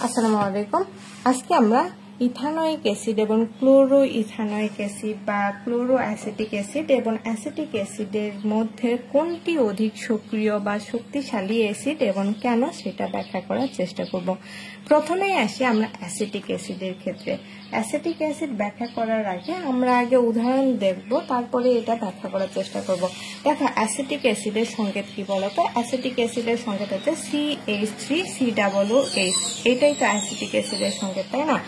আসসালামু আলাইকুম। আজকে আমরা ইথানোয়িক অ্যাসিড এবং ক্লোরো ইথানোয়িক অ্যাসিড বা ক্লোরো অ্যাসিটিক অ্যাসিড এবং অ্যাসিটিক অ্যাসিডের মধ্যে কোনটি অধিক সক্রিয় বা শক্তিশালী অ্যাসিড এবং কেন সেটা ব্যাখ্যা করার চেষ্টা করব। প্রথমেই আসি আমরা অ্যাসিটিক অ্যাসিডের ক্ষেত্রে। অ্যাসিটিক অ্যাসিড ব্যাখ্যা করার আগে আমরা আগে উদাহরণ দেখব, তারপরে এটা ব্যাখ্যা করার চেষ্টা করব। দেখো অ্যাসিটিক অ্যাসিডের সংকেত কি বলতো? অ্যাসিটিক অ্যাসিডের সংকেত হচ্ছে CH3COOH। এটাই তো অ্যাসিটিক অ্যাসিডের সংকেত, তাই না?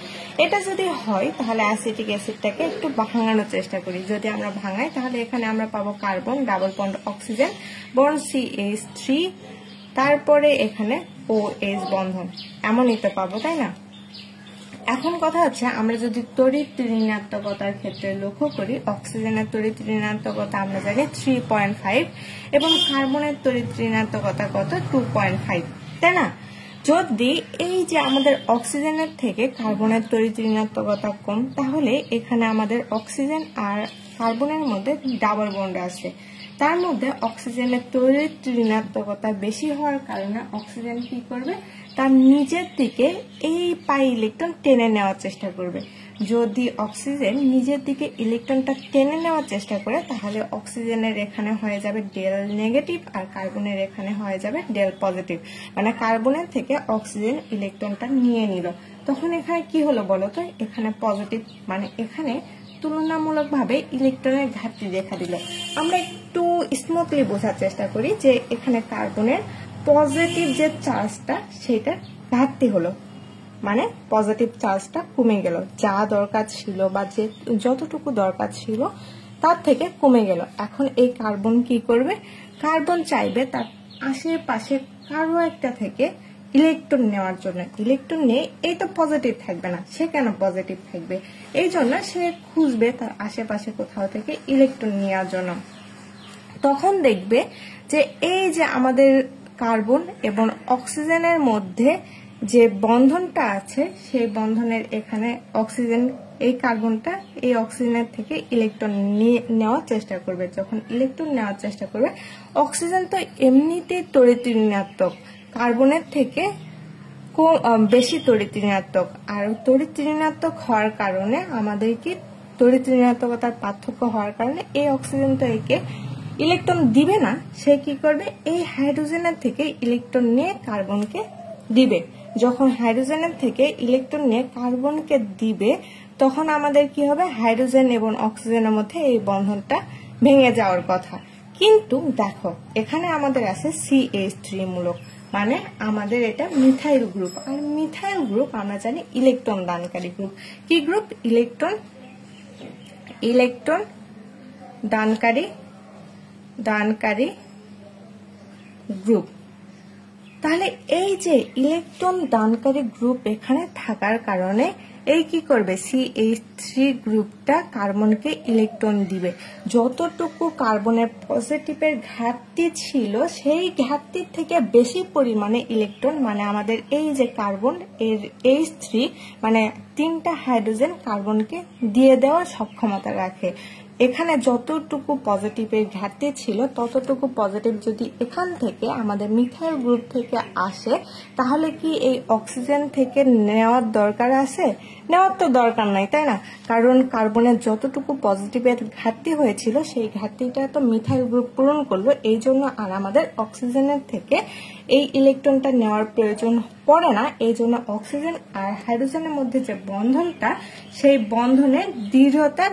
এটা যদি হয় তাহলে অ্যাসিটিক অ্যাসিডটাকে একটু ভাঙানোর চেষ্টা করি। যদি আমরা ভাঙাই তাহলে এখানে আমরা পাবো carbon, double bond oxygen, bond CH3, তারপরে এখানে OH বন্ধন, এমনই তো পাবো, তাই না? এখন কথা হচ্ছে আমরা যদি তড়িৎ ঋণাত্মকতার ক্ষেত্রে লক্ষ্য করি, অক্সিজেনের তড়িৎ ঋণাত্মকতা আমরা জানি 3.5 এবং কার্বনের তড়িৎ ঋণাত্মকতা কত 2.5, তাই না? যদি এই যে আমাদের অক্সিজেনের থেকে কার্বনের তড়িৎ ঋণাত্মকতা কম, তাহলে এখানে আমাদের অক্সিজেন আর কার্বনের মধ্যে ডাবল বন্ড আছে। তার মধ্যে অক্সিজেনের তড়িৎ ঋণাত্মকতা বেশি হওয়ার কারণে অক্সিজেন কি করবে, তার নিজের দিকে এই পাই ইলেকট্রন টেনে নেওয়ার চেষ্টা করবে। যদি অক্সিজেন নিজের দিকে ইলেকট্রনটা টেনে নেওয়ার চেষ্টা করে তাহলে অক্সিজেনের এখানে হয়ে যাবে ডেল নেগেটিভ আর কার্বনের এখানে হয়ে যাবে ডেল পজিটিভ, মানে কার্বনের থেকে অক্সিজেন ইলেকট্রনটা নিয়ে নিল। তখন এখানে কি হলো বলতো? এখানে পজিটিভ, মানে এখানে তুলনামূলকভাবে ইলেকট্রনের ঘাটতি দেখা দিল। আমরা একটু স্মুথলি বোঝার চেষ্টা করি যে এখানে কার্বনের পজিটিভ যে চার্জটা সেটা ঘাটতি হলো, মানে পজিটিভ চার্জটা কমে গেল, যা দরকার ছিল বা যে যতটুকু দরকার ছিল তার থেকে কমে গেল। এখন এই কার্বন কি করবে? কার্বন চাইবে তার আশেপাশে কারো একটা থেকে ইলেকট্রন নেওয়ার জন্য। ইলেকট্রন নিয়ে এই তো পজিটিভ থাকবে না, সে কেন পজিটিভ থাকবে? এই জন্য সে খুঁজবে তার আশেপাশে কোথাও থেকে ইলেকট্রন নেওয়ার জন্য। তখন দেখবে যে এই যে আমাদের কার্বন এবং অক্সিজেনের মধ্যে যে বন্ধনটা আছে সেই বন্ধনের এখানে অক্সিজেন, এই কার্বনটা এই অক্সিজেনের থেকে ইলেকট্রন নেওয়ার চেষ্টা করবে। যখন ইলেকট্রন নেওয়ার চেষ্টা করবে, অক্সিজেন তো এমনিতেই তড়িৎ ঋণাত্মক, কার্বনের থেকে বেশি তড়িৎ ঋণাত্মক। আর তড়িৎ ঋণাত্মক হওয়ার কারণে আমাদের কি তড়িৎ ঋণাত্মকতার পার্থক্য হওয়ার কারণে এই অক্সিজেন তো একে ইলেকট্রন দিবে না, সে কি করবে? এই হাইড্রোজেনের থেকে ইলেকট্রন নিয়ে কার্বনকে দিবে। যখন হাইড্রোজেনের থেকে ইলেকট্রন নিয়ে কার্বনকে দিবে তখন আমাদের কি হবে? হাইড্রোজেন এবং অক্সিজেনের মধ্যে এই বন্ধনটা ভেঙে যাওয়ার কথা। কিন্তু দেখো এখানে আমাদের আছে CH3 মূলক, মানে আমাদের এটা মিথাইল গ্রুপ। আর মিথাইল গ্রুপ আমরা জানি ইলেকট্রন দানকারী গ্রুপ। কি গ্রুপ? ইলেকট্রন দানকারী গ্রুপ। তাহলে এই যে ইলেকট্রন দানকারী গ্রুপ এখানে থাকার কারণে এই কি করবে? CH3 গ্রুপটা কার্বনকে ইলেকট্রন দিবে। যতটুকু কার্বনের পজিটিভের ঘাটতি ছিল সেই ঘাটতির থেকে বেশি পরিমাণে ইলেকট্রন, মানে আমাদের এই যে কার্বন এর H3 মানে 3টা হাইড্রোজেন কার্বনকে দিয়ে দেওয়ার সক্ষমতা রাখে। এখানে যতটুকু পজিটিভের ঘাটতি ছিল ততটুকু পজিটিভ যদি এখান থেকে আমাদের মিথাইল গ্রুপ থেকে আসে তাহলে কি এই অক্সিজেন থেকে নেওয়ার দরকার আছে? নেওয়ার তো দরকার নাই, তাই না? কারণ কার্বনের যতটুকু পজিটিভের ঘাটতি হয়েছিল সেই ঘাটতিটা তো মিথাইল গ্রুপ পূরণ করলো। এই জন্য আর আমাদের অক্সিজেনের থেকে এই ইলেকট্রনটা নেওয়ার প্রয়োজন পড়ে না। এই জন্য অক্সিজেন আর হাইড্রোজেনের মধ্যে যে বন্ধনটা সেই বন্ধনের দৃঢ়তা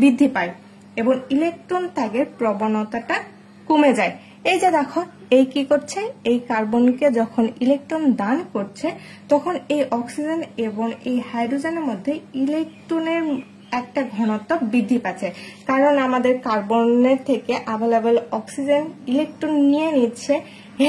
বৃদ্ধি পায় এবং ইলেকট্রন ত্যাগের প্রবণতাটা কমে যায়। এই যে দেখো এই কি করছে? এই কার্বনকে যখন ইলেকট্রন দান করছে তখন এই অক্সিজেন এবং এই হাইড্রোজেনের মধ্যে ইলেকট্রনের একটা ঘনত্ব বৃদ্ধি পাচ্ছে, কারণ আমাদের কার্বনের থেকে অ্যাভেলেবল অক্সিজেন ইলেকট্রন নিয়ে নিচ্ছে।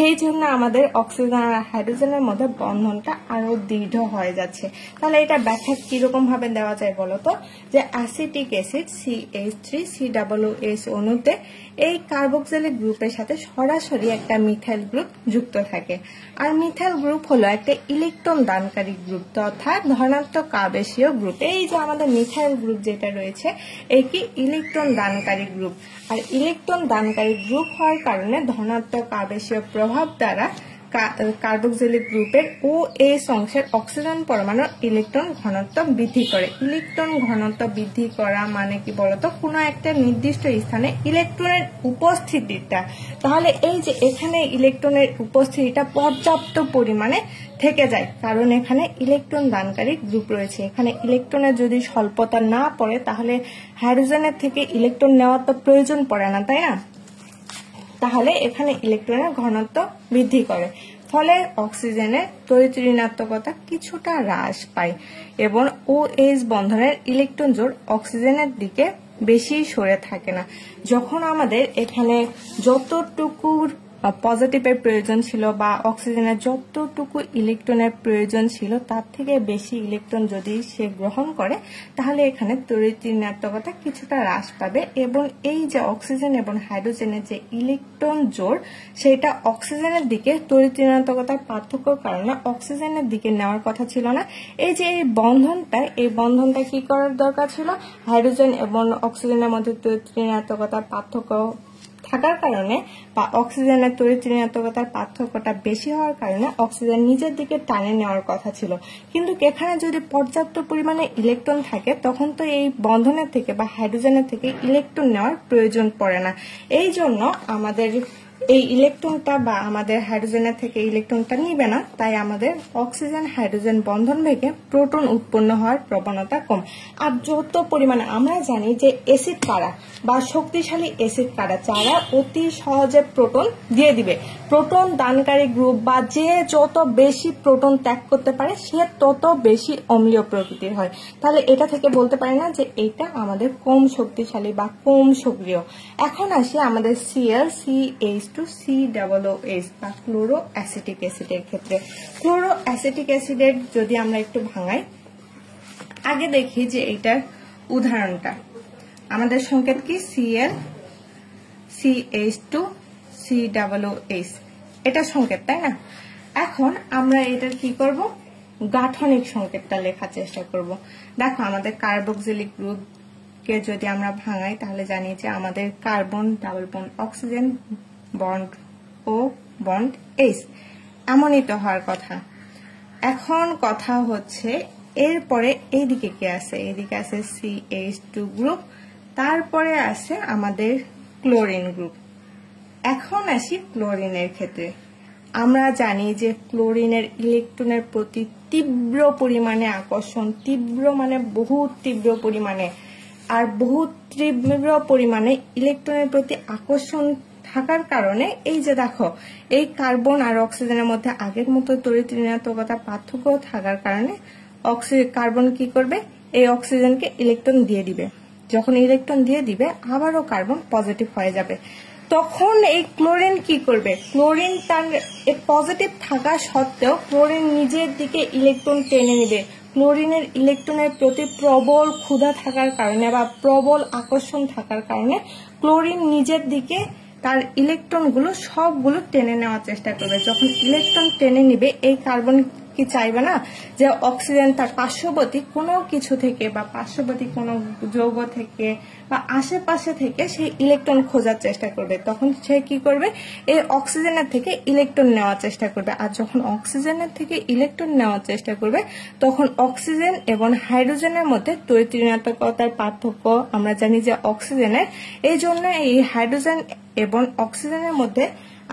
এই জন্য আমাদের অক্সিজেন আর হাইড্রোজেনের মধ্যে বন্ধনটা আরো দৃঢ় হয়ে যাচ্ছে। তাহলে এটা ব্যাখ্যা কিরকম ভাবে দেওয়া যায় বলতো? যে অ্যাসিটিক অ্যাসিড CH3COOH অণুতে এই কার্বক্সিলিক গ্রুপের সাথে সরাসরি একটা মিথাইল গ্রুপ যুক্ত থাকে। আর মিথাইল গ্রুপ হলো একটা ইলেকট্রন দানকারী গ্রুপ, অর্থাৎ ধনাত্মক আবেশীয় গ্রুপ। এই যে আমাদের মিথাইল গ্রুপ যেটা রয়েছে এই কি ইলেকট্রন দানকারী গ্রুপ। আর ইলেকট্রন দানকারী গ্রুপ হওয়ার কারণে ধনাত্মক আবেশীয় প্রভাব দ্বারা কার্বক্সিলিক গ্রুপের OH অংশের অক্সিজেন পরমাণুর ইলেকট্রন ঘনত্ব বৃদ্ধি করে। ইলেকট্রন ঘনত্ব বৃদ্ধি করা মানে কি বলতো, কোনো একটা নির্দিষ্ট স্থানে ইলেকট্রনের উপস্থিতিটা, তাহলে এই যে এখানে ইলেকট্রনের উপস্থিতিটা পর্যাপ্ত পরিমাণে থেকে যায়, কারণ এখানে ইলেকট্রন দানকারী গ্রুপ রয়েছে। এখানে ইলেকট্রনের যদি স্বল্পতা না পড়ে তাহলে হাইড্রোজেনের থেকে ইলেকট্রন নেওয়ার তো প্রয়োজন পড়ে না, তাই না? তাহলে এখানে ইলেকট্রনের ঘনত্ব বৃদ্ধি করে, ফলে অক্সিজেনের তড়িৎ ঋণাত্মকতা কিছুটা হ্রাস পায় এবং OH বন্ধনের ইলেকট্রন জোড় অক্সিজেনের দিকে বেশি সরে থাকে না। যখন আমাদের এখানে যতটুকু পজিটিভের প্রয়োজন ছিল বা অক্সিজেনের যতটুকু ইলেকট্রনের প্রয়োজন ছিল তার থেকে বেশি ইলেকট্রন যদি সে গ্রহণ করে তাহলে এখানে তড়িৎ ঋণাত্মকতা কিছুটা হ্রাস পাবে এবং এই যে অক্সিজেন এবং হাইড্রোজেনের যে ইলেকট্রন জোড় সেটা অক্সিজেনের দিকে তড়িৎ ঋণাত্মকতার পার্থক্যের কারণে অক্সিজেনের দিকে নেওয়ার কথা ছিল না। এই যে এই বন্ধনটা কি করার দরকার ছিল, হাইড্রোজেন এবং অক্সিজেনের মধ্যে তড়িৎ ঋণাত্মকতার পার্থক্য থাকার কারণে বা অক্সিজেনের তড়িৎ ঋণাত্মকতার পার্থক্যটা বেশি হওয়ার কারণে অক্সিজেন নিজের দিকে টানে নেওয়ার কথা ছিল। কিন্তু এখানে যদি পর্যাপ্ত পরিমাণে ইলেকট্রন থাকে তখন তো এই বন্ধনের থেকে বা হাইড্রোজেনের থেকে ইলেকট্রন নেওয়ার প্রয়োজন পড়ে না। এই জন্য আমাদের এই ইলেকট্রনটা বা আমাদের হাইড্রোজেনের থেকে ইলেকট্রনটা নিবে না, তাই আমাদের অক্সিজেন হাইড্রোজেন বন্ধন ভেঙে প্রোটন উৎপন্ন হওয়ার প্রবণতা কম। আর যত পরিমাণে আমরা জানি যে অ্যাসিড কারা বা শক্তিশালী অ্যাসিড কারা, যারা অতি সহজে প্রোটন দিয়ে দিবে, প্রোটন দানকারী গ্রুপ বা যে যত বেশি প্রোটন ত্যাগ করতে পারে সে তত বেশি অম্লীয় প্রকৃতির হয়। তাহলে এটা থেকে বলতে পারি না যে এটা আমাদের কম শক্তিশালী বা কম সক্রিয়। এখন আসি আমাদের ClCH2COOH বা ক্লোরো অ্যাসিটিক অ্যাসিডের ক্ষেত্রে। ক্লোরো অ্যাসিটিক অ্যাসিডের যদি আমরা একটু ভাঙাই, আগে দেখি যে এইটার উদাহরণটা। আমাদের সংকেত কি, ClCH2COOH, এটা সংকেত, তাই না? এখন আমরা এটার কি করব, গাঠনিক সংকেতটা লেখার চেষ্টা করব। দেখো আমাদের কার্বক্সিলিক গ্রুপ কে যদি আমরা ভাঙাই তাহলে জানি যে আমাদের carbon double bond oxygen bond ও বন্ড H এমনই তো হওয়ার কথা। এখন কথা হচ্ছে এরপরে এইদিকে কি আছে, এইদিকে আছে CH2 গ্রুপ, তারপরে আছে আমাদের ক্লোরিন গ্রুপ। এখন আসি ক্লোরিনের ক্ষেত্রে। আমরা জানি যে ক্লোরিনের ইলেকট্রনের প্রতি তীব্র পরিমাণে আকর্ষণ, তীব্র মানে বহুত তীব্র পরিমাণে, আর বহুত তীব্র পরিমাণে ইলেকট্রনের প্রতি আকর্ষণ থাকার কারণে এই যে দেখো এই কার্বন আর অক্সিজেনের মধ্যে আগের মতো তড়িৎ ঋণাত্মকতা পার্থক্য থাকার কারণে কার্বন কি করবে, এই অক্সিজেনকে ইলেকট্রন দিয়ে দিবে। যখন ইলেকট্রন দিয়ে দিবে আবারও কার্বন পজিটিভ হয়ে যাবে। তখন এই ক্লোরিন কি করবে, ক্লোরিন তার পজিটিভ থাকা সত্ত্বেও ক্লোরিন নিজের দিকে ইলেকট্রন টেনে নেবে। ক্লোরিনের ইলেকট্রনের প্রতি প্রবল ক্ষুধা থাকার কারণে বা প্রবল আকর্ষণ থাকার কারণে ক্লোরিন নিজের দিকে তার ইলেকট্রনগুলো সবগুলো টেনে নেওয়ার চেষ্টা করবে। যখন ইলেকট্রন টেনে নিবে এই কার্বন কি চাইবে না যে অক্সিজেন তার পার্শ্ববর্তী কোনো কিছু থেকে বা পার্শ্ববর্তী কোনো যৌগ থেকে বা আশেপাশে থেকে সেই ইলেকট্রন খোঁজার চেষ্টা করবে। তখন সে কি করবে, এই অক্সিজেনের থেকে ইলেকট্রন নেওয়ার চেষ্টা করবে। আর যখন অক্সিজেনের থেকে ইলেকট্রন নেওয়ার চেষ্টা করবে তখন অক্সিজেন এবং হাইড্রোজেনের মধ্যে তড়িৎ ঋণাত্মকতার পার্থক্য আমরা জানি যে অক্সিজেনের, এই জন্য এই হাইড্রোজেন এবং অক্সিজেনের মধ্যে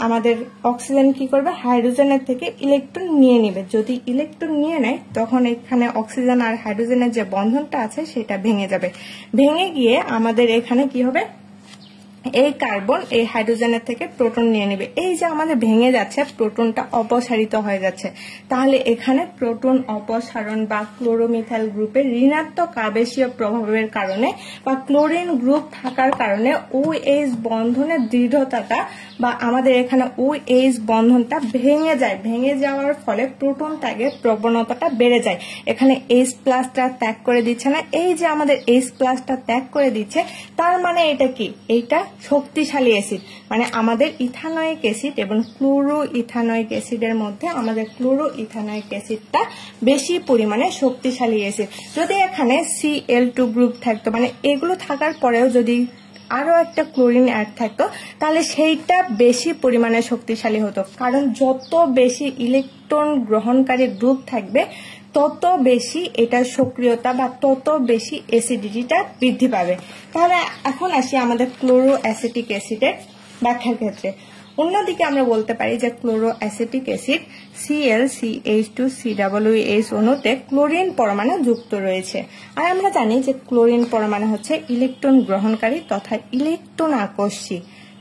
আমাদের অক্সিজেন কি করবে, হাইড্রোজেনের থেকে ইলেকট্রন নিয়ে নেবে। যদি ইলেকট্রন নিয়ে নেয় তখন এখানে অক্সিজেন আর হাইড্রোজেনের যে বন্ধনটা আছে সেটা ভেঙে যাবে। ভেঙে গিয়ে আমাদের এখানে কি হবে, এই কার্বন এই হাইড্রোজেনের থেকে প্রোটন নিয়ে নেবে। এই যে আমাদের ভেঙে যাচ্ছে, প্রোটনটা অপসারিত হয়ে যাচ্ছে। তাহলে এখানে প্রোটন অপসারণ বা ক্লোরোমিথাইল গ্রুপের ঋণাত্মক আবেশীয় প্রভাবের কারণে বা ক্লোরিন গ্রুপ থাকার কারণে OH বন্ধনের দৃঢ়তাটা বা আমাদের এখানে OH বন্ধনটা ভেঙে যায়। ভেঙে যাওয়ার ফলে প্রোটন ত্যাগের প্রবণতাটা বেড়ে যায়। এখানে H+টা ত্যাগ করে দিচ্ছে না, এই যে আমাদের H+টা ত্যাগ করে দিচ্ছে, তার মানে এটা কি, এইটা শক্তিশালী অ্যাসিড। মানে আমাদের ইথানোয়িক অ্যাসিড এবং ক্লোরো ইথানোয়িক অ্যাসিডের মধ্যে আমাদের ক্লোরো ইথানোয়িক অ্যাসিডটা বেশি পরিমাণে শক্তিশালী অ্যাসিড। যদি এখানে Cl2 গ্রুপ থাকতো, মানে এগুলো থাকার পরেও যদি আরো একটা ক্লোরিন অ্যাড থাকতো তাহলে সেইটা বেশি পরিমাণে শক্তিশালী হতো, কারণ যত বেশি ইলেকট্রন গ্রহণকারী গ্রুপ থাকবে তত বেশি এটার সক্রিয়তা বা তত বেশি অ্যাসিডিটিটা বৃদ্ধি পাবে। তাহলে এখন আসি আমাদের ক্লোরো অ্যাসিটিক অ্যাসিডের ব্যাখ্যার ক্ষেত্রে। অন্যদিকে আমরা বলতে পারি যে ক্লোরো অ্যাসিটিক অ্যাসিড ClCH2COOH অণুতে ক্লোরিন পরমাণু যুক্ত রয়েছে। আর আমরা জানি যে ক্লোরিন পরমাণু হচ্ছে ইলেকট্রন গ্রহণকারী তথা ইলেকট্রন আকর্ষী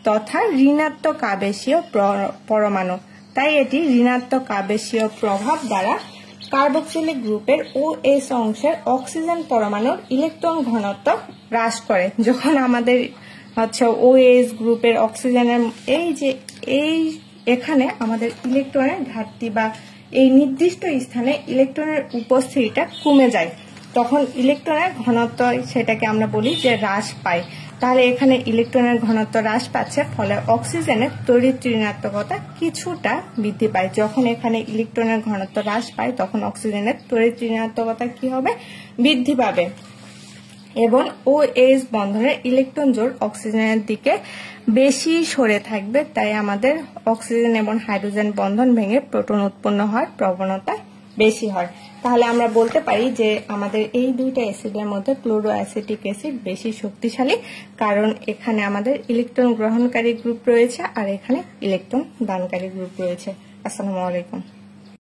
তথা ঋণাত্মক আবেশীয় পরমাণু। তাই এটি ঋণাত্মক আবেশীয় প্রভাব দ্বারা কার্বক্সিলিক গ্রুপের OH অংশের অক্সিজেন পরমাণুর ইলেকট্রন ঘনত্ব হ্রাস করে। যখন আমাদের আচ্ছা OH গ্রুপের অক্সিজেনের এখানে আমাদের ইলেকট্রনের ঘাটতি বা এই নির্দিষ্ট স্থানে ইলেকট্রনের উপস্থিতিটা কমে যায়, তখন ইলেকট্রনের ঘনত্ব সেটাকে আমরা বলি যে হ্রাস পায়। তাহলে এখানে ইলেকট্রনের ঘনত্ব হ্রাস পাচ্ছে, ফলে অক্সিজেনের তড়িৎ ঋণাত্মকতা কিছুটা বৃদ্ধি পায়। যখন এখানে ইলেকট্রনের ঘনত্ব হ্রাস পায় তখন অক্সিজেনের তড়িৎ ঋণাত্মকতা কি হবে? বৃদ্ধি পাবে এবং OH বন্ধনের ইলেকট্রন জোড় অক্সিজেনের দিকে বেশি সরে থাকবে। তাই আমাদের অক্সিজেন এবং হাইড্রোজেন বন্ধন ভেঙে প্রোটন উৎপন্ন হওয়ার প্রবণতা বেশি হয়। তাহলে আমরা বলতে পারি যে আমাদের এই দুইটা অ্যাসিডের মধ্যে ক্লোরো অ্যাসিটিক অ্যাসিড বেশি শক্তিশালী, কারণ এখানে আমাদের ইলেকট্রন গ্রহণকারী গ্রুপ রয়েছে আর এখানে ইলেকট্রন দানকারী গ্রুপ রয়েছে। আসসালামু আলাইকুম।